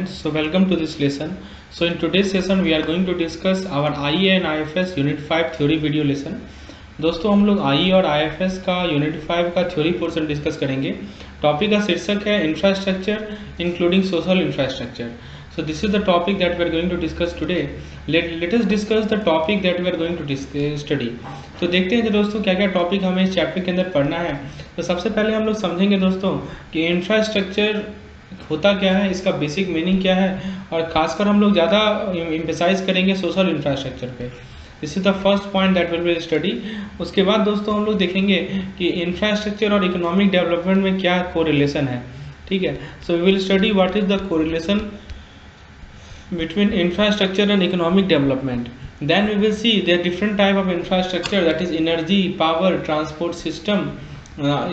students, so welcome to this lesson. So in today's session we are going to discuss our IE and IFS Unit 5 theory video lesson. दोस्तों हम लोग IE और IFS का Unit 5 का theory portion discuss करेंगे. Topic का शीर्षक है infrastructure including social infrastructure. So this is the topic that we are going to discuss today. Let us discuss the topic that we are going to study. तो देखते हैं दोस्तों क्या क्या टॉपिक हमें इस चैप्टर के अंदर पढ़ना है. तो सबसे पहले हम लोग समझेंगे दोस्तों कि इंफ्रास्ट्रक्चर होता क्या है, इसका बेसिक मीनिंग क्या है, और खासकर हम लोग ज़्यादा एम्फेसाइज करेंगे सोशल इंफ्रास्ट्रक्चर पे. This is the first point that will be study. उसके बाद दोस्तों हम लोग देखेंगे कि इंफ्रास्ट्रक्चर और इकोनॉमिक डेवलपमेंट में क्या कोरिलेशन है. ठीक है, so we will study what is the correlation between infrastructure and economic development. Then we will see there are different type of infrastructure, that is energy, power, transport system.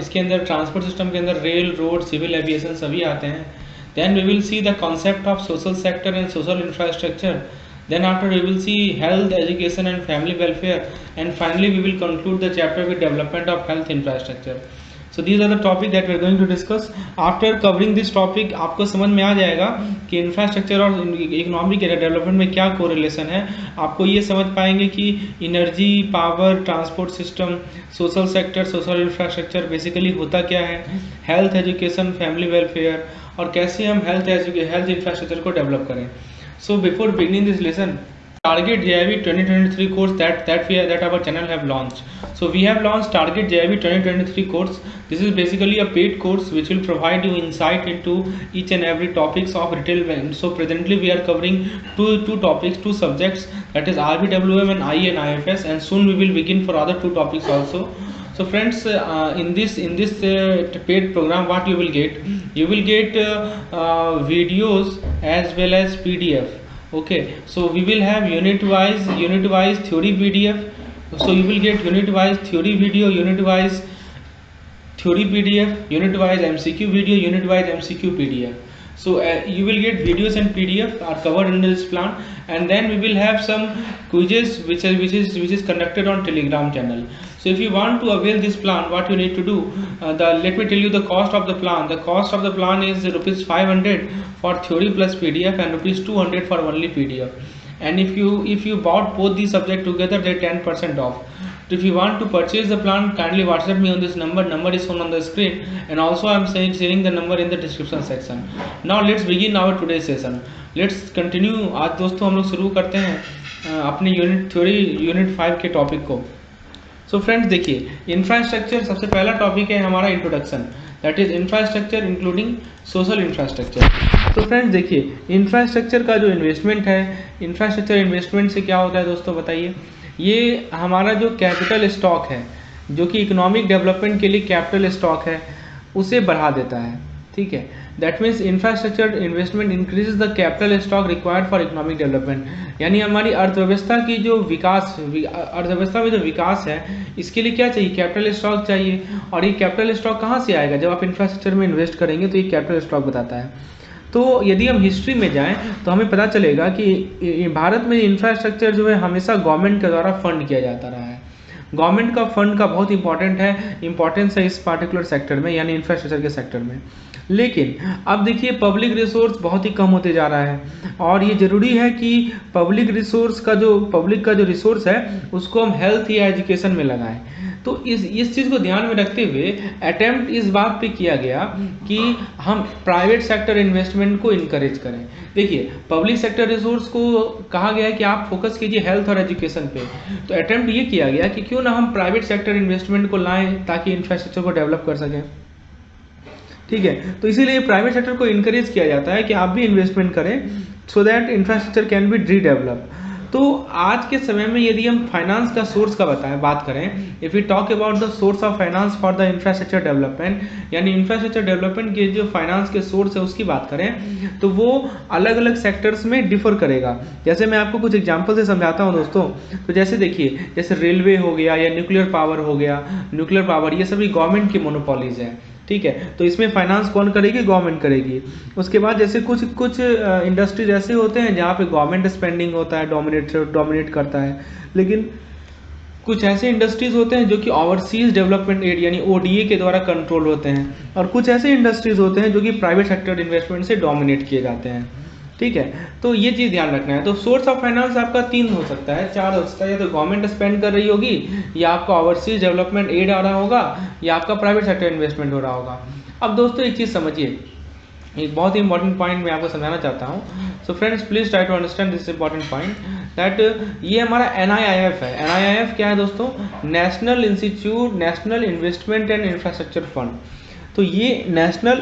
इसके अंदर transport system के अंदर rail, road, civil aviation सभी आते हैं. Then we will see the concept of social sector and social infrastructure. Then after we will see health, education and family welfare, and finally we will conclude the chapter with development of health infrastructure. So these are the topic that we are going to discuss. After covering this topic आपको समझ में आ जाएगा कि infrastructure और economic development में क्या correlation है. आपको ये समझ पाएंगे कि energy, power, transport system, social sector, social infrastructure basically होता क्या है, हेल्थ, एजुकेशन, फैमिली वेलफेयर, और कैसे हम हेल्थ इंफ्रास्ट्रक्चर को डेवलप करें. So before beginning this lesson, Target JIB 2023 course that our channel have launched. So we have launched Target JIB 2023 course. This is basically a paid course which will provide you insight into each and every topics of retail. So presently we are covering two topics, two subjects, that is RBWM and IE and IFS, and soon we will begin for other two topics also. So friends, in this paid program, what you will get videos as well as PDF. Okay, so we will have unit wise theory PDF. So you will get unit wise theory video, unit wise theory PDF, unit wise MCQ video, unit wise MCQ PDF. So you will get videos and PDF are covered in this plan, and then we will have some quizzes which is conducted on Telegram channel. So if you want to avail this plan, what you need to do, let me tell you the cost of the plan. The cost of the plan is rupees 500 for theory plus PDF and rupees 200 for only PDF. And if you bought both these subjects together, they 10% off. So if you want to purchase the plan, kindly WhatsApp me on this number. Number is shown on the screen, and also I am sharing the number in the description section. Now let's begin our today's session. Let's continue. आज दोस्तों हम लोग शुरू करते हैं अपने unit 5 के topic को. सो फ्रेंड्स देखिए, इंफ्रास्ट्रक्चर सबसे पहला टॉपिक है हमारा introduction, that is infrastructure including social infrastructure. तो फ्रेंड्स देखिए, इंफ्रास्ट्रक्चर का जो इन्वेस्टमेंट है, इंफ्रास्ट्रक्चर इन्वेस्टमेंट से क्या होता है दोस्तों बताइए. ये हमारा जो कैपिटल स्टॉक है, जो कि इकोनॉमिक डेवलपमेंट के लिए कैपिटल स्टॉक है, उसे बढ़ा देता है. ठीक है, that means infrastructure investment increases the capital stock required for economic development. यानी हमारी अर्थव्यवस्था की जो अर्थव्यवस्था में जो विकास है, इसके लिए क्या चाहिए, कैपिटल स्टॉक चाहिए. और ये कैपिटल स्टॉक कहाँ से आएगा, जब आप इंफ्रास्ट्रक्चर में इन्वेस्ट करेंगे तो ये कैपिटल स्टॉक बताता है. तो यदि हम हिस्ट्री में जाएं तो हमें पता चलेगा कि भारत में इंफ्रास्ट्रक्चर जो है हमेशा गवर्नमेंट के द्वारा फंड किया जाता रहा है. गवर्नमेंट का फंड का बहुत इंपॉर्टेंस है इस पार्टिकुलर सेक्टर में, यानी इंफ्रास्ट्रक्चर के सेक्टर में. लेकिन अब देखिए, पब्लिक रिसोर्स बहुत ही कम होते जा रहा है, और ये ज़रूरी है कि पब्लिक का जो रिसोर्स है उसको हम हेल्थ या एजुकेशन में लगाएं. तो इस चीज़ को ध्यान में रखते हुए अटेम्प्ट इस बात पे किया गया कि हम प्राइवेट सेक्टर इन्वेस्टमेंट को इनकरेज करें. देखिए, पब्लिक सेक्टर रिसोर्स को कहा गया है कि आप फोकस कीजिए हेल्थ और एजुकेशन पे. तो अटेम्प्ट ये किया गया कि क्यों ना हम प्राइवेट सेक्टर इन्वेस्टमेंट को लाएं ताकि इंफ्रास्ट्रक्चर को डेवलप कर सकें. ठीक है, तो इसीलिए प्राइवेट सेक्टर को इनकरेज किया जाता है कि आप भी इन्वेस्टमेंट करें, so that infrastructure can be redevelop. तो आज के समय में यदि हम फाइनेंस का सोर्स का बात करें, if we talk about the source of finance for the infrastructure development, यानी इंफ्रास्ट्रक्चर डेवलपमेंट के जो फाइनेंस के सोर्स है उसकी बात करें, तो वो अलग अलग सेक्टर्स में डिफर करेगा. जैसे मैं आपको कुछ एग्जांपल से समझाता हूं दोस्तों. तो जैसे देखिए, जैसे रेलवे हो गया या न्यूक्लियर पावर, ये सभी गवर्नमेंट की मोनोपोलीज है. ठीक है, तो इसमें फाइनेंस कौन करेगी, गवर्नमेंट करेगी. उसके बाद जैसे कुछ इंडस्ट्रीज ऐसे होते हैं जहाँ पे गवर्नमेंट स्पेंडिंग होता है, डोमिनेट करता है. लेकिन कुछ ऐसे इंडस्ट्रीज होते हैं जो कि ओवरसीज डेवलपमेंट एड यानी ODA के द्वारा कंट्रोल होते हैं, और कुछ ऐसे इंडस्ट्रीज होते हैं जो कि प्राइवेट सेक्टर इन्वेस्टमेंट से डोमिनेट किए जाते हैं. ठीक है, तो ये चीज़ ध्यान रखना है। तो सोर्स ऑफ फाइनेंस आपका 3 हो सकता है, 4 हो सकता है, या तो गवर्नमेंट स्पेंड कर रही होगी, या आपका ओवरसीज डेवलपमेंट एड आ रहा होगा, या आपका प्राइवेट सेक्टर इन्वेस्टमेंट हो रहा होगा। अब दोस्तों एक चीज़ समझिए, एक बहुत ही इंपॉर्टेंट पॉइंट मैं आपको समझाना चाहता हूँ। So friends please try to understand this important point that ये हमारा NIIF है। NIIF क्या है दोस्तों? National institute national investment and infrastructure fund. तो ये national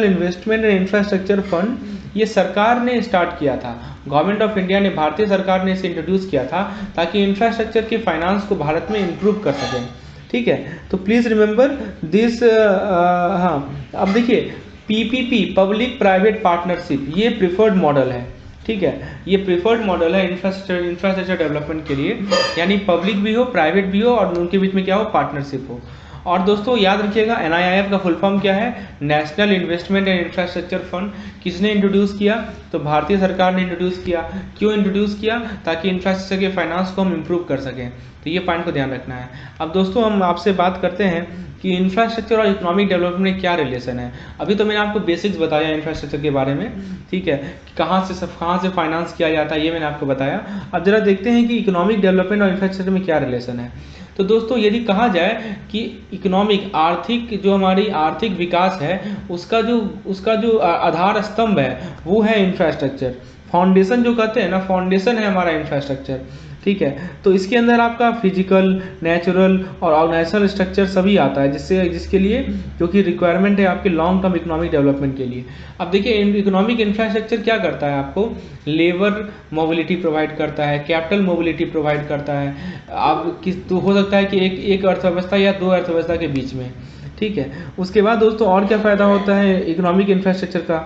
investment and infrastructure fund ये सरकार ने स्टार्ट किया था, गवर्नमेंट ऑफ इंडिया ने, भारतीय सरकार ने इसे इंट्रोड्यूस किया था ताकि इंफ्रास्ट्रक्चर के फाइनेंस को भारत में इम्प्रूव कर सकें। ठीक है, तो प्लीज रिमेंबर दिस। हाँ, अब देखिए PPP पब्लिक प्राइवेट पार्टनरशिप ये प्रिफर्ड मॉडल है। ठीक है, ये प्रिफर्ड मॉडल है इंफ्रास्ट्रक्चर डेवलपमेंट के लिए, यानी पब्लिक भी हो प्राइवेट भी हो और उनके बीच में क्या हो, पार्टनरशिप हो। और दोस्तों याद रखिएगा NIIF का फुल फॉर्म क्या है? National investment and infrastructure fund. किसने इंट्रोड्यूस किया? तो भारतीय सरकार ने इंट्रोड्यूस किया। क्यों इंट्रोड्यूस किया? ताकि इंफ्रास्ट्रक्चर के फाइनेंस को हम इम्प्रूव कर सकें। तो ये पॉइंट को ध्यान रखना है। अब दोस्तों हम आपसे बात करते हैं कि इंफ्रास्ट्रक्चर और इकोनॉमिक डेवलपमेंट में क्या रिलेशन है। अभी तो मैंने आपको बेसिक्स बताया इंफ्रास्ट्रक्चर के बारे में, ठीक है, कहाँ से फाइनेंस किया जाता है ये मैंने आपको बताया। अब जरा देखते हैं कि इकोनॉमिक डेवलपमेंट और इंफ्रास्ट्रक्चर में क्या रिलेशन है। तो दोस्तों यदि कहा जाए कि इकोनॉमिक आर्थिक जो हमारी आर्थिक विकास है उसका जो आधार स्तंभ है वो है इंफ्रास्ट्रक्चर। फाउंडेशन जो कहते हैं ना, फाउंडेशन है हमारा इंफ्रास्ट्रक्चर। ठीक है, तो इसके अंदर आपका फिजिकल, नेचुरल और ऑर्गेनाइजेशनल स्ट्रक्चर सभी आता है जिसके लिए जो कि रिक्वायरमेंट है आपके लॉन्ग टर्म इकोनॉमिक डेवलपमेंट के लिए। अब देखिए इकोनॉमिक इंफ्रास्ट्रक्चर क्या करता है, आपको लेबर मोबिलिटी प्रोवाइड करता है, कैपिटल मोबिलिटी प्रोवाइड करता है। अब तो हो सकता है कि एक अर्थव्यवस्था या दो अर्थव्यवस्था के बीच में। ठीक है, उसके बाद दोस्तों और क्या फ़ायदा होता है इकोनॉमिक इंफ्रास्ट्रक्चर का?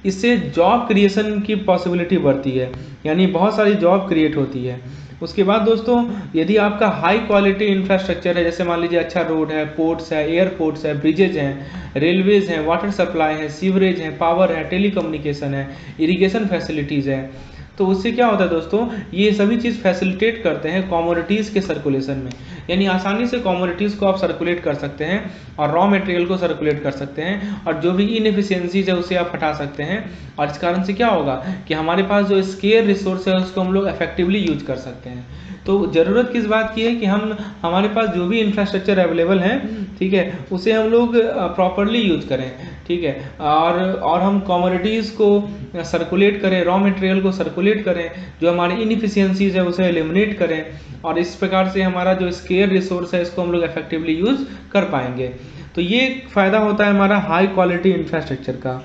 इससे जॉब क्रिएशन की पॉसिबिलिटी बढ़ती है, यानी बहुत सारी जॉब क्रिएट होती है। उसके बाद दोस्तों यदि आपका हाई क्वालिटी इंफ्रास्ट्रक्चर है, जैसे मान लीजिए अच्छा रोड है, पोर्ट्स है, एयरपोर्ट्स है, ब्रिजेज हैं, रेलवेज हैं, वाटर सप्लाई है, सीवरेज है, पावर है, टेलीकम्युनिकेशन है, इरिगेशन फैसिलिटीज़ है, तो उससे क्या होता है दोस्तों, ये सभी चीज़ फैसिलिटेट करते हैं कमोडिटीज़ के सर्कुलेशन में, यानी आसानी से कमोडिटीज़ को आप सर्कुलेट कर सकते हैं और रॉ मटेरियल को सर्कुलेट कर सकते हैं, और जो भी इनएफिशिएंसीज है उसे आप हटा सकते हैं। और इस कारण से क्या होगा कि हमारे पास जो स्केयर रिसोर्स है उसको हम लोग इफेक्टिवली यूज कर सकते हैं। तो ज़रूरत किस बात की है कि हमारे पास जो भी इंफ्रास्ट्रक्चर अवेलेबल है, ठीक है, उसे हम लोग प्रॉपरली यूज करें। ठीक है, और हम कमोडिटीज़ को सर्कुलेट करें, रॉ मटेरियल को सर्कुलेट करें, जो हमारी इनएफिशिएंसीज है उसे एलिमिनेट करें, और इस प्रकार से हमारा जो स्केयर रिसोर्स है इसको हम लोग इफेक्टिवली यूज कर पाएंगे। तो ये फ़ायदा होता है हमारा हाई क्वालिटी इंफ्रास्ट्रक्चर का।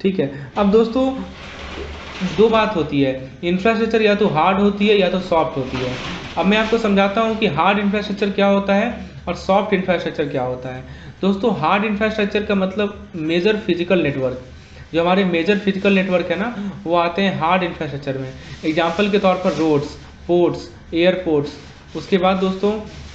ठीक है, अब दोस्तों दो बात होती है, इंफ्रास्ट्रक्चर या तो हार्ड होती है या तो सॉफ्ट होती है। अब मैं आपको समझाता हूँ कि हार्ड इंफ्रास्ट्रक्चर क्या होता है और सॉफ्ट इंफ्रास्ट्रक्चर क्या होता है। दोस्तों हार्ड इंफ्रास्ट्रक्चर का मतलब मेजर फिजिकल नेटवर्क, जो हमारे मेजर फिजिकल नेटवर्क है ना, वो आते हैं हार्ड इंफ्रास्ट्रक्चर में। एग्जाम्पल के तौर पर रोड्स, पोर्ट्स, एयरपोर्ट्स, उसके बाद दोस्तों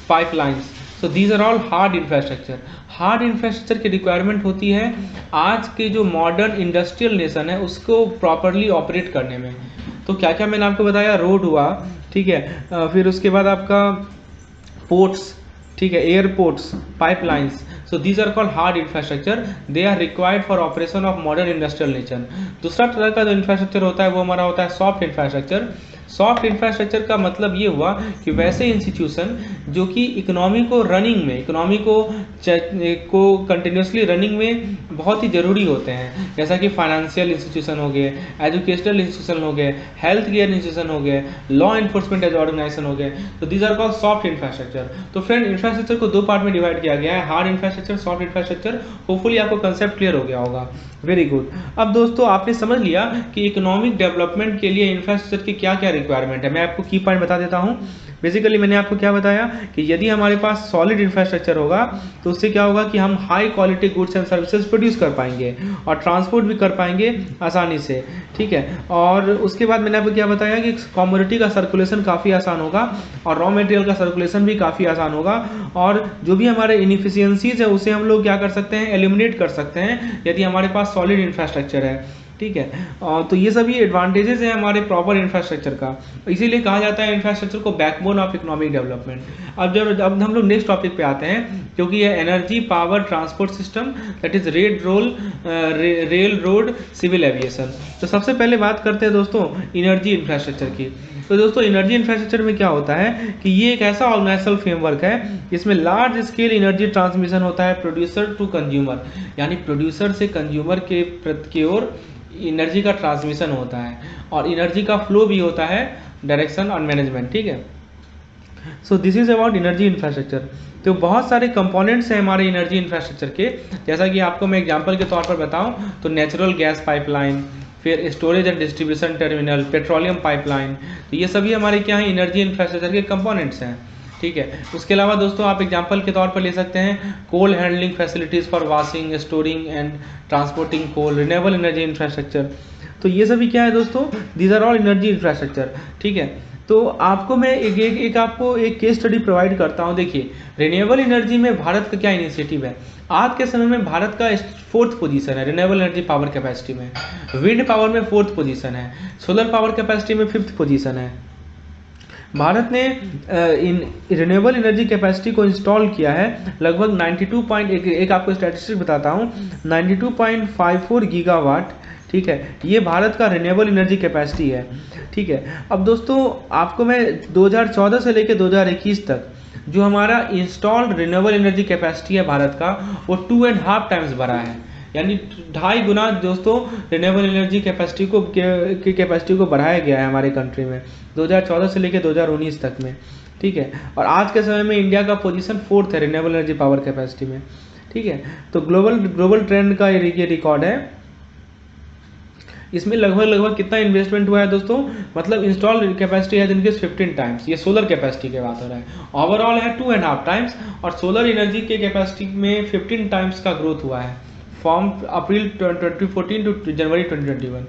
pipelines. So these are all hard infrastructure. Hard infrastructure की रिक्वायरमेंट होती है आज के जो मॉडर्न इंडस्ट्रियल नेशन है उसको प्रॉपरली ऑपरेट करने में। तो क्या क्या मैंने आपको बताया, रोड हुआ, ठीक है, फिर उसके बाद आपका पोर्ट्स, ठीक है, airports, pipelines. So these are called hard infrastructure. They are required for operation of modern industrial nation. दूसरा तरह का जो इंफ्रास्ट्रक्चर होता है वो हमारा होता है सॉफ्ट इंफ्रास्ट्रक्चर। सॉफ्ट इंफ्रास्ट्रक्चर का मतलब ये हुआ कि वैसे इंस्टीट्यूशन जो कि इकोनॉमी को रनिंग में, इकोनॉमी को कंटिन्यूसली रनिंग में बहुत ही ज़रूरी होते हैं, जैसा कि फाइनेंशियल इंस्टीट्यूशन हो गए, एजुकेशनल इंस्टीट्यूशन हो गए, हेल्थ केयर इंस्टीट्यूशन हो गए, लॉ इन्फोर्समेंट ऑर्गेनाइजेशन हो गए। तो these are called soft infrastructure. तो फ्रेंड इंफ्रास्ट्रक्चर को दो पार्ट में डिवाइड किया गया है, hard infrastructure, soft infrastructure. Hopefully आपको कंसेप्ट क्लियर हो गया होगा। Very good. अब दोस्तों आपने समझ लिया कि इकोनॉमिक डेवलपमेंट के लिए इंफ्रास्ट्रक्चर की क्या क्या रिक्वायरमेंट है। मैं आपको की पॉइंट बता देता हूं। बेसिकली मैंने आपको क्या बताया कि यदि हमारे पास सॉलिड इंफ्रास्ट्रक्चर होगा तो उससे क्या होगा कि हम high quality goods and services produce कर पाएंगे और ट्रांसपोर्ट भी कर पाएंगे आसानी से। ठीक है, और उसके बाद मैंने आपको क्या बताया कि कमोडिटी का सर्कुलेशन काफ़ी आसान होगा और रॉ मटेरियल का सर्कुलेशन भी काफ़ी आसान होगा, और जो भी हमारे इनएफिशिएंसीज है उसे हम लोग क्या कर सकते हैं, एलिमिनेट कर सकते हैं यदि हमारे पास सॉलिड इंफ्रास्ट्रक्चर है। ठीक है। तो ये सभी एडवांटेजेस हैं हमारे प्रॉपर इंफ्रास्ट्रक्चर का, इसीलिए कहा जाता है इंफ्रास्ट्रक्चर को बैकबोन ऑफ इकोनॉमिक डेवलपमेंट। अब हम लोग नेक्स्ट टॉपिक पे आते हैं, क्योंकि ये energy power transport system, that is rail road civil aviation. तो सबसे पहले बात करते हैं दोस्तों एनर्जी इंफ्रास्ट्रक्चर की। तो दोस्तों एनर्जी इंफ्रास्ट्रक्चर में क्या होता है कि ये एक ऐसा ऑर्गेनाइजेशनल फ्रेमवर्क है जिसमें लार्ज स्केल एनर्जी ट्रांसमिशन होता है प्रोड्यूसर टू कंज्यूमर, यानी प्रोड्यूसर से कंज्यूमर की ओर एनर्जी का ट्रांसमिशन होता है, और एनर्जी का फ्लो भी होता है, डायरेक्शन और मैनेजमेंट, ठीक है। So this is about energy infrastructure. तो बहुत सारे कंपोनेंट्स हैं हमारे एनर्जी इंफ्रास्ट्रक्चर के, जैसा कि आपको मैं एग्जांपल के तौर पर बताऊं तो नेचुरल गैस पाइपलाइन, फिर storage and distribution terminal, petroleum pipeline, तो ये सभी हमारे क्या हैं एनर्जी इंफ्रास्ट्रक्चर के कंपोनेंट्स हैं, ठीक है। उसके अलावा दोस्तों आप एग्जांपल के तौर पर ले सकते हैं coal handling facilities for washing, storing and transporting coal, renewable energy infrastructure. तो ये सभी क्या है दोस्तों, these are all energy infrastructure, ठीक है। तो आपको मैं आपको एक केस स्टडी प्रोवाइड करता हूँ। देखिए रिन्यूएबल एनर्जी में भारत का क्या इनिशिएटिव है। आज के समय में भारत का 4th पोजीशन है रिन्यूएबल एनर्जी पावर कैपेसिटी में, विंड पावर में 4th पोजीशन है, सोलर पावर कैपेसिटी में 5th पोजीशन है। भारत ने रिन्यूएबल एनर्जी कैपेसिटी को इंस्टॉल किया है लगभग 92. एक आपको स्टैटिस्टिक्स बताता हूँ, 92.54 गीगावाट, ठीक है। ये भारत का रिन्यूएबल एनर्जी कैपेसिटी है, ठीक है। अब दोस्तों आपको मैं 2014 से लेकर 2021 तक जो हमारा इंस्टॉल्ड रिन्यूएबल एनर्जी कैपेसिटी है भारत का, वो 2.5 टाइम्स बढ़ा है, यानी 2.5 गुना दोस्तों रिन्यूएबल एनर्जी कैपेसिटी को बढ़ाया गया है हमारे कंट्री में 2014 से लेकर 2019 तक में, ठीक है। और आज के समय में इंडिया का पोजीशन 4th है रिन्यूएबल एनर्जी पावर कैपेसिटी में, ठीक है। तो ग्लोबल ट्रेंड का ये रिकॉर्ड है। इसमें लगभग कितना इन्वेस्टमेंट हुआ है दोस्तों, मतलब इंस्टॉल कैपेसिटी है जिनके 15 टाइम्स, ये सोलर कैपेसिटी की बात हो रहा है, ओवरऑल है 2.5 टाइम्स, और सोलर एनर्जी के कैपेसिटी में 15 टाइम्स का ग्रोथ हुआ है फ्रॉम अप्रैल 2014 टू जनवरी 2021।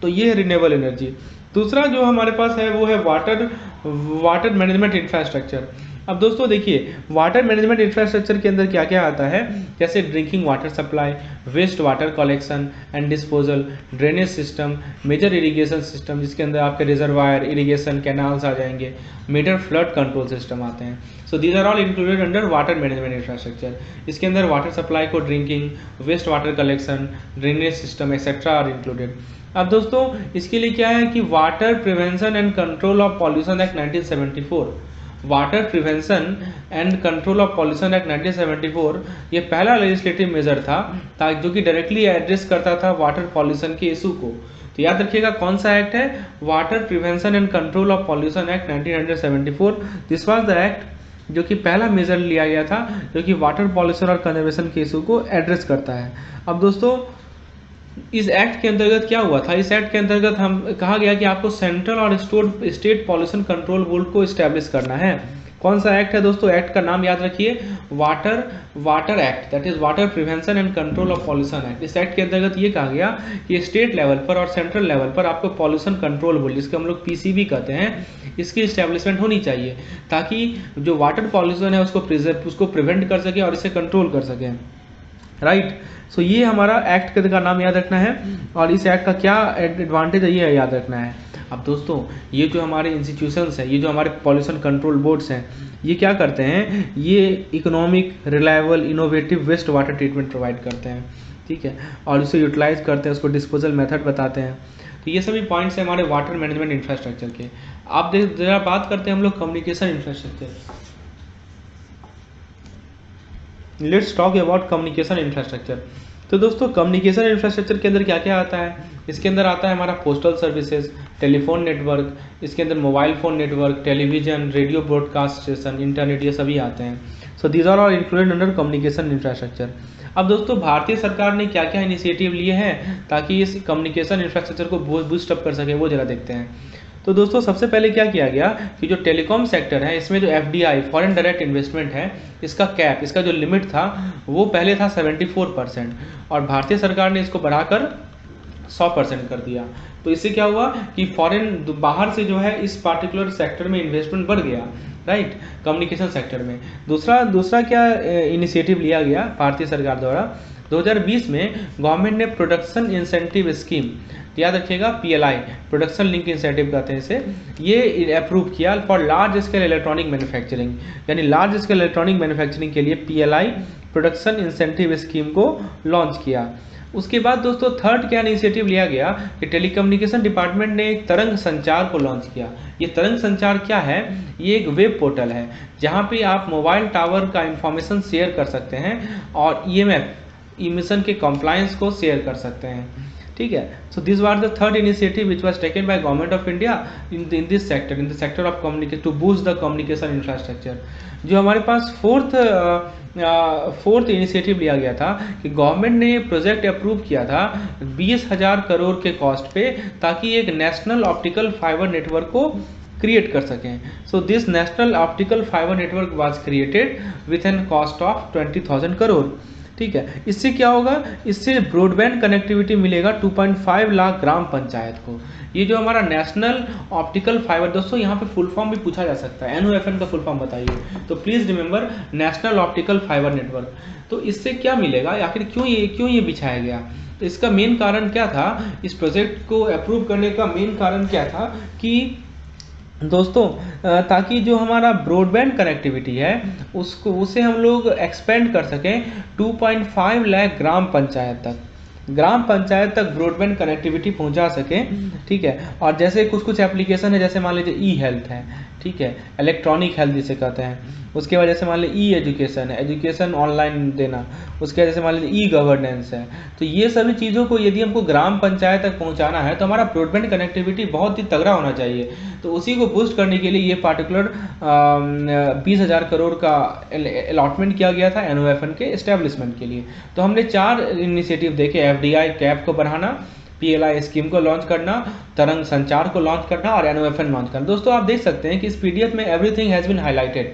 तो ये है रिन्यूएबल एनर्जी। दूसरा जो हमारे पास है वो है वाटर मैनेजमेंट इंफ्रास्ट्रक्चर। अब दोस्तों देखिए वाटर मैनेजमेंट इंफ्रास्ट्रक्चर के अंदर क्या क्या आता है, जैसे drinking water supply, waste water collection and disposal, drainage system, major irrigation system जिसके अंदर आपके रिजर्वायर, इरिगेशन कैनाल्स आ जाएंगे, मेजर फ्लड कंट्रोल सिस्टम आते हैं। So these are all included under water management infrastructure. इसके अंदर वाटर सप्लाई को drinking, waste water collection, drainage system etcetera are included. अब दोस्तों इसके लिए क्या है कि water prevention and control of pollution act 1974, water prevention and control of pollution act 1974 ये पहला लेजिस्लेटिव मेजर था ताकि जो कि डायरेक्टली एड्रेस करता था वाटर पॉल्यूशन के इशू को। तो याद रखिएगा कौन सा एक्ट है, water prevention and control of pollution act 1974। This was the act जो कि पहला मेजर लिया गया था जो कि वाटर पॉल्यूशन और कंजर्वेशन के इशू को एड्रेस करता है। अब दोस्तों इस एक्ट के अंतर्गत क्या हुआ था, इस एक्ट के अंतर्गत हम कहा गया कि आपको सेंट्रल और स्टेट पॉल्यूशन कंट्रोल बोर्ड को एस्टैब्लिश करना है। कौन सा एक्ट है दोस्तों, एक्ट का नाम याद रखिए, water act, that is water prevention and control of pollution act. इस एक्ट के अंतर्गत ये कहा गया कि स्टेट लेवल पर और सेंट्रल लेवल पर आपको पॉल्यूशन कंट्रोल बोर्ड, जिसको हम लोग पीसीबी कहते हैं, इसकी इस्टेब्लिशमेंट होनी चाहिए ताकि जो वाटर पॉल्यूशन है उसको प्रिवेंट कर सके और इसे कंट्रोल कर सके, राइट। सो ये हमारा एक्ट का नाम याद रखना है और इस एक्ट का क्या एडवांटेज है ये याद रखना है। अब दोस्तों ये जो हमारे इंस्टीट्यूशंस हैं, ये जो हमारे पॉल्यूशन कंट्रोल बोर्ड्स हैं, ये क्या करते हैं, ये economic, reliable, innovative waste water treatment provide करते हैं, ठीक है, और इसे यूटिलाइज करते हैं, उसको डिस्पोजल मेथड बताते हैं। तो ये सभी पॉइंट्स हैं हमारे वाटर मैनेजमेंट इंफ्रास्ट्रक्चर के। आप जरा बात करते हैं हम लोग communication infrastructure. Let's talk about communication infrastructure. तो दोस्तों कम्युनिकेशन इंफ्रास्ट्रक्चर के अंदर क्या क्या आता है, इसके अंदर आता है हमारा पोस्टल सर्विसेज, टेलीफोन नेटवर्क, इसके अंदर mobile phone network, television, radio broadcast station, internet, ये सभी आते हैं। So these are all included under communication infrastructure. अब दोस्तों भारतीय सरकार ने क्या क्या इनिशिएटिव लिए हैं ताकि इस कम्युनिकेशन इंफ्रास्ट्रक्चर को बूस्ट अप कर सके, वो जरा देखते हैं। तो दोस्तों सबसे पहले क्या किया गया कि जो टेलीकॉम सेक्टर है इसमें जो FDI फॉरेन डायरेक्ट इन्वेस्टमेंट है, इसका कैप, इसका जो लिमिट था वो पहले था 74% और भारतीय सरकार ने इसको बढ़ाकर 100% कर दिया। तो इससे क्या हुआ कि फॉरेन बाहर से जो है इस पार्टिकुलर सेक्टर में इन्वेस्टमेंट बढ़ गया, राइट, कम्युनिकेशन सेक्टर में। दूसरा क्या इनिशिएटिव लिया गया भारतीय सरकार द्वारा, 2020 में गवर्नमेंट ने प्रोडक्शन इंसेंटिव स्कीम, याद रखिएगा PLI, प्रोडक्शन लिंक इंसेंटिव कहते हैं इसे, ये अप्रूव किया for large scale electronic manufacturing, यानी लार्ज स्केल इलेक्ट्रॉनिक मैन्युफैक्चरिंग के लिए PLI प्रोडक्शन इंसेंटिव स्कीम को लॉन्च किया। उसके बाद दोस्तों थर्ड क्या इनिशिएटिव लिया गया कि टेलीकम्युनिकेशन डिपार्टमेंट ने एक तरंग संचार को लॉन्च किया। ये तरंग संचार क्या है? ये एक वेब पोर्टल है जहाँ पे आप मोबाइल टावर का इंफॉर्मेशन शेयर कर सकते हैं और EMF इमिशन के कंप्लायंस को शेयर कर सकते हैं, ठीक है। So this was the third initiative which was taken by government of India in this sector, in the sector of communication to boost the communication infrastructure. जो हमारे पास फोर्थ इनिशिएटिव लिया गया था कि गवर्नमेंट ने प्रोजेक्ट अप्रूव किया था 20,000 करोड़ के कॉस्ट पे, ताकि एक नेशनल ऑप्टिकल फाइबर नेटवर्क को क्रिएट कर सकें। So this national optical fibre network was created with an cost of 20,000 crore, ठीक है। इससे क्या होगा? इससे ब्रॉडबैंड कनेक्टिविटी मिलेगा 2.5 लाख ग्राम पंचायत को। ये जो हमारा नेशनल ऑप्टिकल फाइबर, दोस्तों यहाँ पे फुल फॉर्म भी पूछा जा सकता है, NOFN का फुल फॉर्म बताइए, तो please remember national optical fibre network. तो इससे क्या मिलेगा, आखिर क्यों ये बिछाया गया? तो इसका मेन कारण क्या था? इस प्रोजेक्ट को अप्रूव करने का मेन कारण क्या था कि दोस्तों ताकि जो हमारा ब्रॉडबैंड कनेक्टिविटी है उसे हम लोग एक्सपेंड कर सकें 2.5 लाख ग्राम पंचायत तक ब्रॉडबैंड कनेक्टिविटी पहुंचा सकें, ठीक है। और जैसे कुछ एप्लीकेशन है, जैसे मान लीजिए E-हेल्थ है, ठीक है, इलेक्ट्रॉनिक हेल्थ जिसे कहते हैं। उसके बाद जैसे मान लीजिए E-एजुकेशन है, एजुकेशन ऑनलाइन देना। उसके बाद जैसे मान लीजिए E-गवर्नेंस है। तो ये सभी चीज़ों को यदि हमको ग्राम पंचायत तक पहुंचाना है तो हमारा ब्रॉडबैंड कनेक्टिविटी बहुत ही तगड़ा होना चाहिए। तो उसी को बूस्ट करने के लिए ये पार्टिकुलर 20,000 करोड़ का अलॉटमेंट किया गया था NOFN के एस्टेब्लिशमेंट के लिए। तो हमने 4 इनिशिएटिव देखे, FDI कैप को बढ़ाना, PLI स्कीम को लॉन्च करना, तरंग संचार को लॉन्च करना और NOFN लॉन्च करना। दोस्तों आप देख सकते हैं कि इस PDF में everything has been highlighted,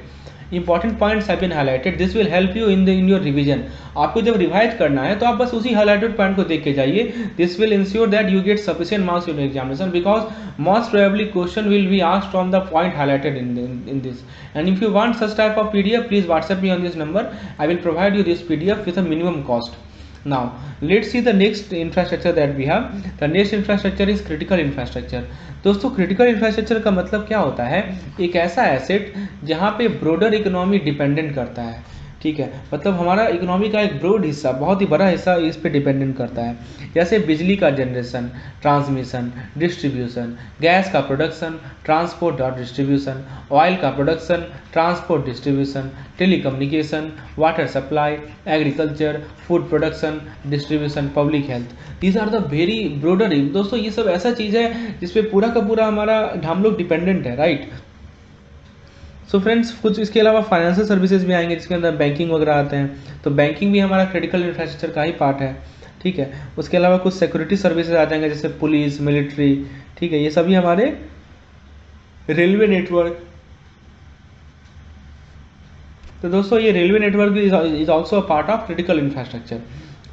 important points have been highlighted. This will help you in your revision. आपको जब रिवाइज करना है तो आप बस उसी हाईलाइटेड पॉइंट को देख के जाइए। This will ensure that you get sufficient marks in examination, because most probably question will be asked from the point highlighted in this. And if you want such type of PDF, please WhatsApp me on this number. I will provide you this PDF with a minimum cost. Now let's see the next infrastructure that we have. The next infrastructure is critical infrastructure. दोस्तों critical infrastructure का मतलब क्या होता है? एक ऐसा asset जहाँ पे ब्रॉडर इकोनॉमी डिपेंडेंट करता है, ठीक है। मतलब हमारा इकोनॉमी का एक ब्रॉड हिस्सा, बहुत ही बड़ा हिस्सा इस पे डिपेंडेंट करता है। जैसे बिजली का जनरेशन, ट्रांसमिशन, डिस्ट्रीब्यूशन, गैस का प्रोडक्शन, ट्रांसपोर्ट और डिस्ट्रीब्यूशन, ऑयल का production, transport, distribution, telecommunication, water supply, agriculture, food production, distribution, public health. These are the very broader. दोस्तों ये सब ऐसा चीज़ है जिसपे पूरा का पूरा हमारा हम लोग डिपेंडेंट है, राइट। सो फ्रेंड्स कुछ इसके अलावा फाइनेंशियल सर्विसेज भी आएंगे जिसके अंदर बैंकिंग वगैरह आते हैं। तो बैंकिंग भी हमारा क्रिटिकल इंफ्रास्ट्रक्चर का ही पार्ट है, ठीक है। उसके अलावा कुछ सिक्योरिटी सर्विसेज आ जाएंगे जैसे पुलिस, मिलिट्री, ठीक है। ये सभी हमारे रेलवे नेटवर्क। तो दोस्तों ये railway network is also a part of critical infrastructure.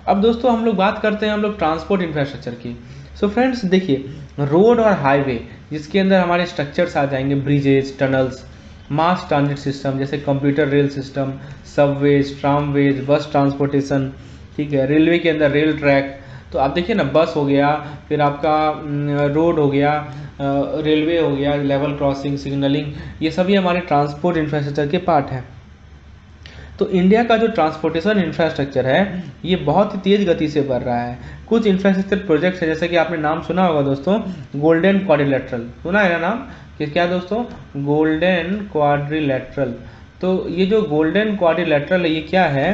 अब दोस्तों हम लोग बात करते हैं हम लोग ट्रांसपोर्ट इंफ्रास्ट्रक्चर की। सो फ्रेंड्स देखिए, रोड और हाईवे जिसके अंदर हमारे स्ट्रक्चर्स आ जाएंगे, bridges, tunnels, mass transit system जैसे commuter rail system, subways, tramways, bus transportation, ठीक है। रेलवे के अंदर रेल ट्रैक। तो आप देखिए ना, बस हो गया, फिर आपका रोड हो गया, रेलवे हो गया, लेवल क्रॉसिंग, सिग्नलिंग, ये सभी हमारे ट्रांसपोर्ट इंफ्रास्ट्रक्चर के पार्ट हैं। तो इंडिया का जो ट्रांसपोर्टेशन इंफ्रास्ट्रक्चर है ये बहुत ही तेज़ गति से बढ़ रहा है। कुछ इंफ्रास्ट्रक्चर प्रोजेक्ट्स है जैसे कि आपने नाम सुना होगा दोस्तों, गोल्डन क्वाड्रिलेटरल, सुना है ना नाम? कि क्या दोस्तों? Golden quadrilateral. तो ये जो गोल्डन क्वाड्रिलेटरल है ये क्या है?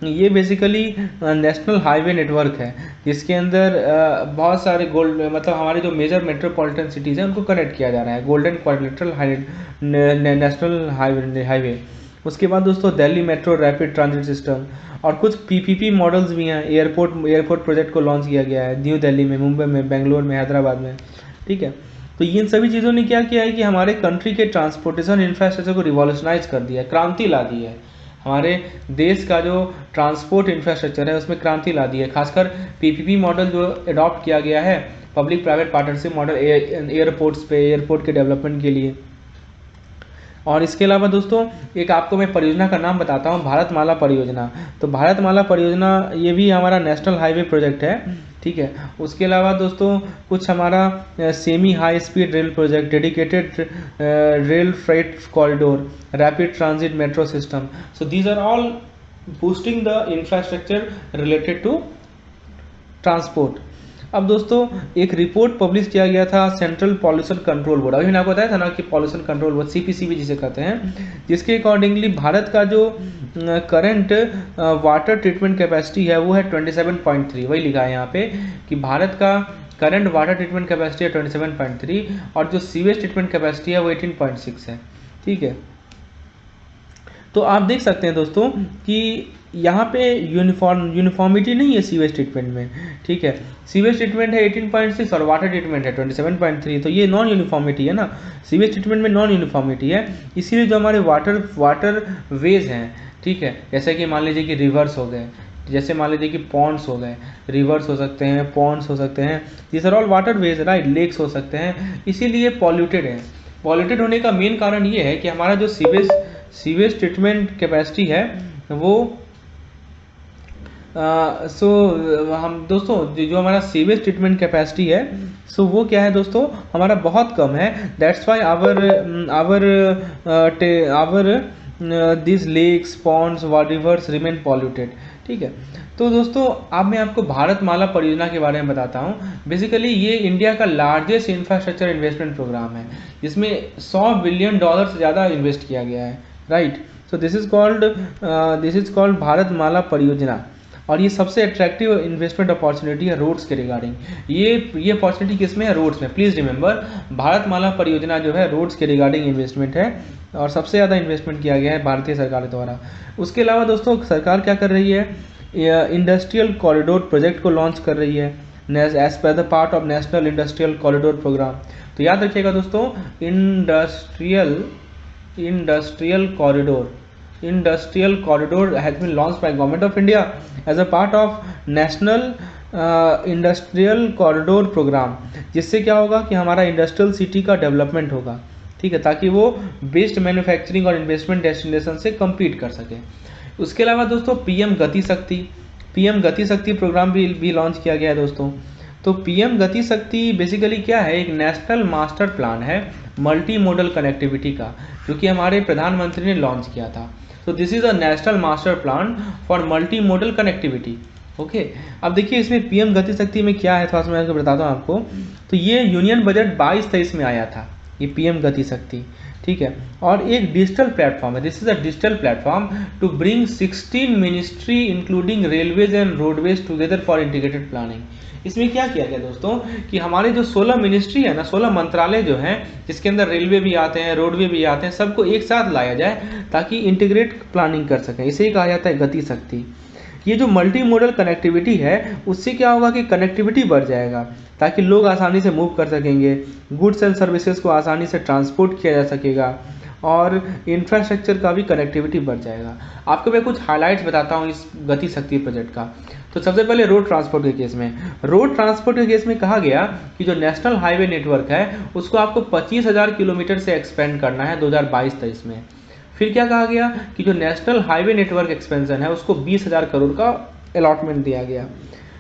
ये बेसिकली नेशनल हाईवे नेटवर्क है जिसके अंदर बहुत सारे मतलब हमारे जो मेजर मेट्रोपॉलिटन सिटीज़ हैं उनको कनेक्ट किया जा रहा है। Golden quadrilateral national highway. उसके बाद दोस्तों Delhi metro rapid transit system और कुछ PPP मॉडल्स भी हैं। एयरपोर्ट प्रोजेक्ट को लॉन्च किया गया है न्यू दिल्ली में, मुंबई में, बेंगलोर में, हैदराबाद में, ठीक है। तो इन सभी चीज़ों ने क्या किया है कि हमारे कंट्री के ट्रांसपोर्टेशन इंफ्रास्ट्रक्चर को रिवॉल्यूशनाइज कर दिया है, क्रांति ला दी है। हमारे देश का जो ट्रांसपोर्ट इंफ्रास्ट्रक्चर है उसमें क्रांति ला दी है। खासकर PPP मॉडल जो अडॉप्ट किया गया है, public private partnership model, airports पे, एयरपोर्ट के डेवलपमेंट के लिए। और इसके अलावा दोस्तों एक आपको मैं परियोजना का नाम बताता हूँ, भारतमाला परियोजना। तो भारतमाला परियोजना ये भी हमारा नेशनल हाईवे प्रोजेक्ट है, ठीक है। उसके अलावा दोस्तों कुछ हमारा semi high speed rail project, dedicated rail freight corridor, rapid transit metro system. So these are all boosting the infrastructure related to transport. अब दोस्तों एक रिपोर्ट पब्लिश किया गया था सेंट्रल पॉल्यूशन कंट्रोल बोर्ड, अभी मैंने आपको बताया था ना कि पॉल्यूशन कंट्रोल बोर्ड CPCB जिसे कहते हैं, जिसके अकॉर्डिंगली भारत का जो करंट वाटर ट्रीटमेंट कैपेसिटी है वो है 27.3, वही लिखा है यहाँ पे कि भारत का करंट वाटर ट्रीटमेंट कैपेसिटी है 27.3 और जो सीवेज ट्रीटमेंट कैपेसिटी है वो 18.6 है, ठीक है। तो आप देख सकते हैं दोस्तों कि यहाँ पे यूनिफॉर्मिटी नहीं है सीवेज ट्रीटमेंट में, ठीक है। सीवेज ट्रीटमेंट है 18.6 और वाटर ट्रीटमेंट है 27.3, तो ये नॉन यूनिफॉर्मिटी है ना, सीवेज ट्रीटमेंट में नॉन यूनिफॉर्मिटी है। इसीलिए जो हमारे वाटर वेज हैं, ठीक है, जैसे कि मान लीजिए कि रिवर्स हो गए, जैसे मान लीजिए कि पॉन्ड्स हो गए, रिवर्स हो सकते हैं, पॉन्ड्स हो सकते हैं, this are all waterways, right, lakes हो सकते हैं, इसीलिए पॉल्यूटेड है। पॉल्यूटेड होने का मेन कारण ये है कि हमारा जो सीवेज ट्रीटमेंट कैपेसिटी है वो हम दोस्तों जो हमारा सीवेज ट्रीटमेंट कैपेसिटी है सो वो क्या है दोस्तों, हमारा बहुत कम है। That's why our this lakes, ponds, rivers remain polluted, ठीक है। तो दोस्तों अब मैं आपको भारतमाला परियोजना के बारे में बताता हूँ। बेसिकली ये इंडिया का लार्जेस्ट इंफ्रास्ट्रक्चर इन्वेस्टमेंट प्रोग्राम है, जिसमें $100 बिलियन से ज़्यादा इन्वेस्ट किया गया है, right. So this is called Bharatmala परियोजना, और ये सबसे अट्रैक्टिव इन्वेस्टमेंट अपॉर्चुनिटी है रोड्स के रिगार्डिंग। ये अपॉर्चुनिटी किस में है, रोड्स में। प्लीज़ रिमेंबर भारतमाला परियोजना जो है रोड्स के रिगार्डिंग इन्वेस्टमेंट है और सबसे ज़्यादा इन्वेस्टमेंट किया गया है भारतीय सरकार द्वारा। उसके अलावा दोस्तों सरकार क्या कर रही है, इंडस्ट्रियल कॉरिडोर प्रोजेक्ट को लॉन्च कर रही है as per the part of national industrial corridor programme. तो याद रखिएगा दोस्तों, industrial corridor has been launched by Government of India as a part of National Industrial Corridor Program, जिससे क्या होगा कि हमारा इंडस्ट्रियल सिटी का डेवलपमेंट होगा, ठीक है, ताकि वो बेस्ड मैन्युफैक्चरिंग और इन्वेस्टमेंट डेस्टिनेशन से compete कर सके। उसके अलावा दोस्तों PM गति शक्ति प्रोग्राम भी लॉन्च किया गया है दोस्तों। तो PM गति शक्ति बेसिकली क्या है, एक नेशनल मास्टर प्लान है मल्टी मोडल कनेक्टिविटी का, जो कि हमारे प्रधानमंत्री ने लॉन्च किया था। तो this is a national master plan for multi modal connectivity, okay. अब देखिए इसमें PM गति शक्ति में क्या है, थोड़ा सा मैं आपको बताता हूँ आपको। तो ये यूनियन बजट 22-23 में आया था, ये PM गति शक्ति, ठीक है, और एक डिजिटल प्लेटफॉर्म है। This is a digital platform to bring 16 ministry including railways and roadways together for integrated planning. इसमें क्या किया गया दोस्तों कि हमारे जो 16 मिनिस्ट्री है ना, 16 मंत्रालय जो हैं, जिसके अंदर रेलवे भी आते हैं, रोडवे भी आते हैं, सबको एक साथ लाया जाए ताकि इंटीग्रेट प्लानिंग कर सकें। इसे ही कहा जाता है गति शक्ति। ये जो मल्टी मोडल कनेक्टिविटी है उससे क्या होगा कि कनेक्टिविटी बढ़ जाएगा, ताकि लोग आसानी से मूव कर सकेंगे, गुड्स एंड सर्विसेज को आसानी से ट्रांसपोर्ट किया जा सकेगा और इंफ्रास्ट्रक्चर का भी कनेक्टिविटी बढ़ जाएगा। आपको मैं कुछ हाइलाइट्स बताता हूँ इस गति शक्ति प्रोजेक्ट का। तो सबसे पहले रोड ट्रांसपोर्ट के केस में कहा गया कि जो नेशनल हाईवे नेटवर्क है उसको आपको 25,000 किलोमीटर से एक्सपेंड करना है 2022-23 में। फिर क्या कहा गया कि जो नेशनल हाईवे नेटवर्क एक्सपेंशन है उसको 20,000 करोड़ का अलॉटमेंट दिया गया।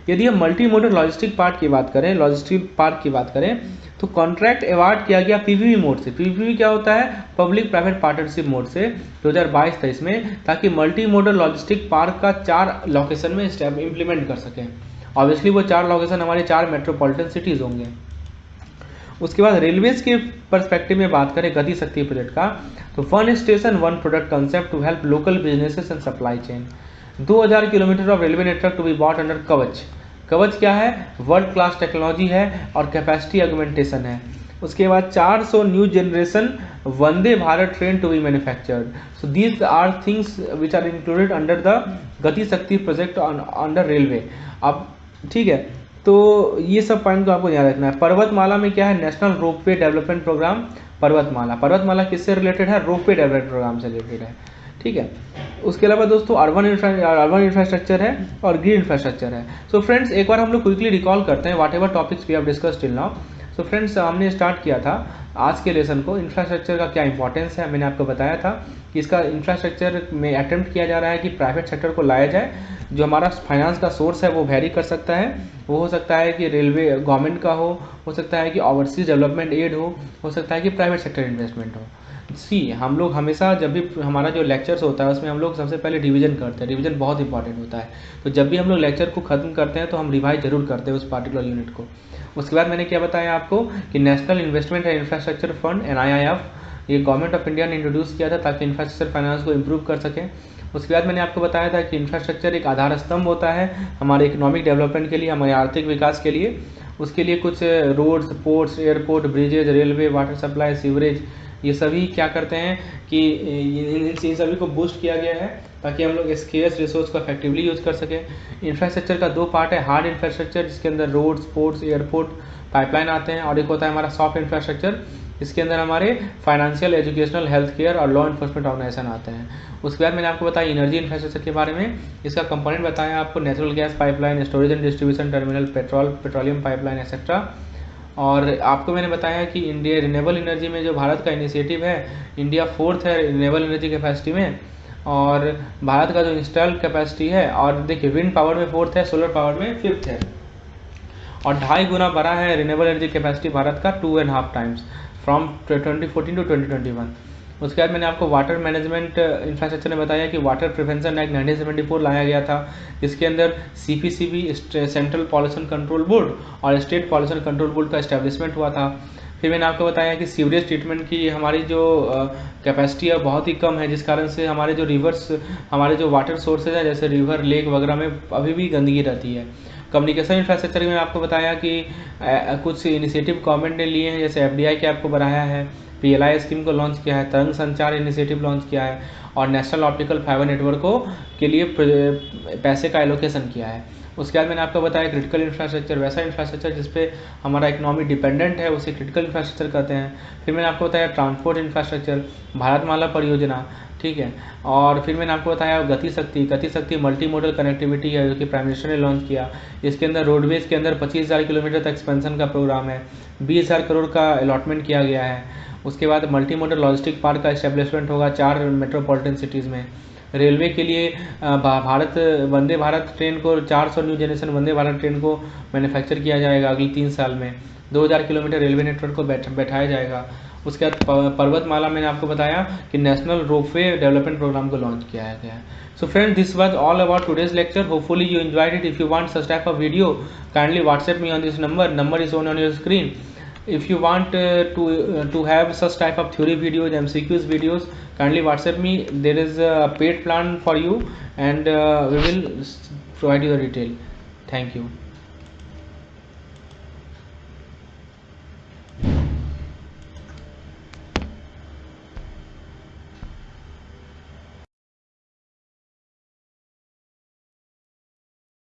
यदि हम मल्टी मोडल लॉजिस्टिक पार्क की बात करें तो कॉन्ट्रैक्ट अवार्ड किया गया PPP मोड से। PPP क्या होता है, पब्लिक प्राइवेट पार्टनरशिप मोड से 2022-23 में, ताकि मल्टी मोडल लॉजिस्टिक पार्क का 4 लोकेशन में इम्प्लीमेंट कर सकें। ऑब्वियसली वो 4 लोकेशन हमारे 4 मेट्रोपॉलिटन सिटीज़ होंगे। उसके बाद रेलवेज के पर्सपेक्टिव में बात करें गति शक्ति प्रोजेक्ट का, तो 1 station 1 product concept to help local businesses and supply chain. 2000 kilometre of railway network to be brought under Kavach. Kavach क्या है, वर्ल्ड क्लास टेक्नोलॉजी है और कैपेसिटी ऑगमेंटेशन है। उसके बाद 400 new generation Vande Bharat train to be manufactured. So these are things which are included under the Gati Shakti project under railway. अब ठीक है, तो ये सब पॉइंट को आपको ध्यान रखना है। पर्वतमाला में क्या है, नेशनल रोपवे डेवलपमेंट प्रोग्राम पर्वतमाला किससे रिलेटेड है, रोपवे डेवलपमेंट प्रोग्राम से रिलेटेड है, ठीक है। उसके अलावा दोस्तों अर्बन इंफ्रास्ट्रक्चर है और ग्रीन इंफ्रास्ट्रक्चर है। सो फ्रेंड्स एक बार हम लोग क्विकली रिकॉल करते हैं whatever topics we have discussed till now. So friends, हमने स्टार्ट किया था आज के लेसन को इंफ्रास्ट्रक्चर का क्या इंपॉर्टेंस है। मैंने आपको बताया था कि इसका इंफ्रास्ट्रक्चर में अटेम्प्ट किया जा रहा है कि प्राइवेट सेक्टर को लाया जाए। जो हमारा फाइनेंस का सोर्स है वो वेरी कर सकता है, वो हो सकता है कि रेलवे गवर्नमेंट का हो सकता है कि ओवरसीज डेवलपमेंट एड हो सकता है कि प्राइवेट सेक्टर इन्वेस्टमेंट हो। हम लोग हमेशा जब भी हमारा जो लेक्चर्स होता है उसमें हम लोग सबसे पहले रिवीजन करते हैं। रिवीजन बहुत इंपॉर्टेंट होता है। तो जब भी हम लोग लेक्चर को ख़त्म करते हैं तो हम रिवाइज जरूर करते हैं उस पार्टिकुलर यूनिट को। उसके बाद मैंने क्या बताया आपको कि national investment and infrastructure fund NIIF, ये गवर्नमेंट ऑफ इंडिया ने इंट्रोड्यूस किया था ताकि इंफ्रास्ट्रक्चर फाइनेंस को इम्प्रूव कर सकें। उसके बाद मैंने आपको बताया था कि इंफ्रास्ट्रक्चर एक आधार स्तंभ होता है हमारे इकोनॉमिक डेवलपमेंट के लिए, हमारे आर्थिक विकास के लिए। उसके लिए कुछ roads, ports, airport, bridges, railway, water supply, sewerage, ये सभी क्या करते हैं कि इन सभी को बूस्ट किया गया है ताकि हम लोग स्केर्स रिसोर्स को इफेक्टिवली यूज़ कर सकें। इंफ्रास्ट्रक्चर का दो पार्ट है, हार्ड इंफ्रास्ट्रक्चर जिसके अंदर रोड्स, पोर्ट्स, एयरपोर्ट, पाइपलाइन आते हैं, और एक होता है हमारा सॉफ्ट इंफ्रास्ट्रक्चर इसके अंदर हमारे फाइनेंशियल, एजुकेशनल, हेल्थ केयर और लॉ इन्फोर्समेंट ऑर्गेनाइजेशन आते हैं। उसके बाद मैंने आपको बताया एनर्जी इंफ्रास्ट्रक्चर के बारे में। इसका कंपोनेंट बताया आपको natural gas pipeline, storage and distribution terminal, petroleum pipeline etcetera. और आपको मैंने बताया कि इंडिया रिन्यूएबल एनर्जी में जो भारत का इनिशिएटिव है, इंडिया 4th है रिन्यूएबल एनर्जी कैपेसिटी में, और भारत का जो इंस्टॉल कैपेसिटी है, और देखिए विंड पावर में 4th है, सोलर पावर में 5th है, और 2.5 गुना बढ़ा है रिन्यूएबल एनर्जी कैपेसिटी भारत का 2.5 टाइम्स फ्रॉम 2014 टू 2021। उसके बाद मैंने आपको वाटर मैनेजमेंट इंफ्रास्ट्रक्चर में बताया कि वाटर प्रिवेंशन एक्ट 1974 लाया गया था, जिसके अंदर CPCB central pollution control board और स्टेट पॉल्यूशन कंट्रोल बोर्ड का एस्टेब्लिशमेंट हुआ था। फिर मैंने आपको बताया कि सीवरेज ट्रीटमेंट की हमारी जो कैपेसिटी है बहुत ही कम है, जिस कारण से हमारे जो रिवर्स, हमारे जो वाटर सोर्सेज हैं जैसे रिवर, लेक वगैरह में अभी भी गंदगी रहती है। कम्युनिकेशन इंफ्रास्ट्रक्चर में आपको बताया कि कुछ इनिशिएटिव गवर्नमेंट ने लिए हैं, जैसे FDI कैप को बढ़ाया है, PLI स्कीम को लॉन्च किया है, तरंग संचार इनिशिएटिव लॉन्च किया है, और नेशनल ऑप्टिकल फाइबर नेटवर्क के लिए पैसे का एलोकेशन किया है। उसके बाद मैंने आपको बताया क्रिटिकल इंफ्रास्ट्रक्चर, वैसा इंफ्रास्ट्रक्चर जिस पे हमारा इकोनॉमी डिपेंडेंट है उसे क्रिटिकल इंफ्रास्ट्रक्चर कहते हैं। फिर मैंने आपको बताया ट्रांसपोर्ट इंफ्रास्ट्रक्चर, भारतमाला परियोजना, ठीक है। और फिर मैंने आपको बताया गति शक्ति मल्टी मोडल कनेक्टिविटी है जो कि प्राइम मिनिस्टर ने लॉन्च किया। इसके अंदर रोडवेज के अंदर 25,000 किलोमीटर तक एक्सपेंशन का प्रोग्राम है, 20,000 करोड़ का अलॉटमेंट किया गया है। उसके बाद मल्टी मोडल लॉजिस्टिक पार्क का एस्टेब्लिशमेंट होगा 4 मेट्रोपॉलिटन सिटीज़ में। रेलवे के लिए भारत वंदे भारत ट्रेन को 400 new generation Vande Bharat train को मैन्युफैक्चर किया जाएगा अगली 3 साल में। 2000 किलोमीटर रेलवे नेटवर्क को बैठाया जाएगा। उसके बाद पर्वतमाला मैंने आपको बताया कि नेशनल रोपवे डेवलपमेंट प्रोग्राम को लॉन्च किया गया है। So friends, this was all about today's lecture. Hopefully you enjoyed it. If you want such type of video, kindly WhatsApp me on this number is on your screen. If you want to have such type of theory videos, MCQs videos, kindly WhatsApp me. There is a paid plan for you, and we will provide you the detail. Thank you.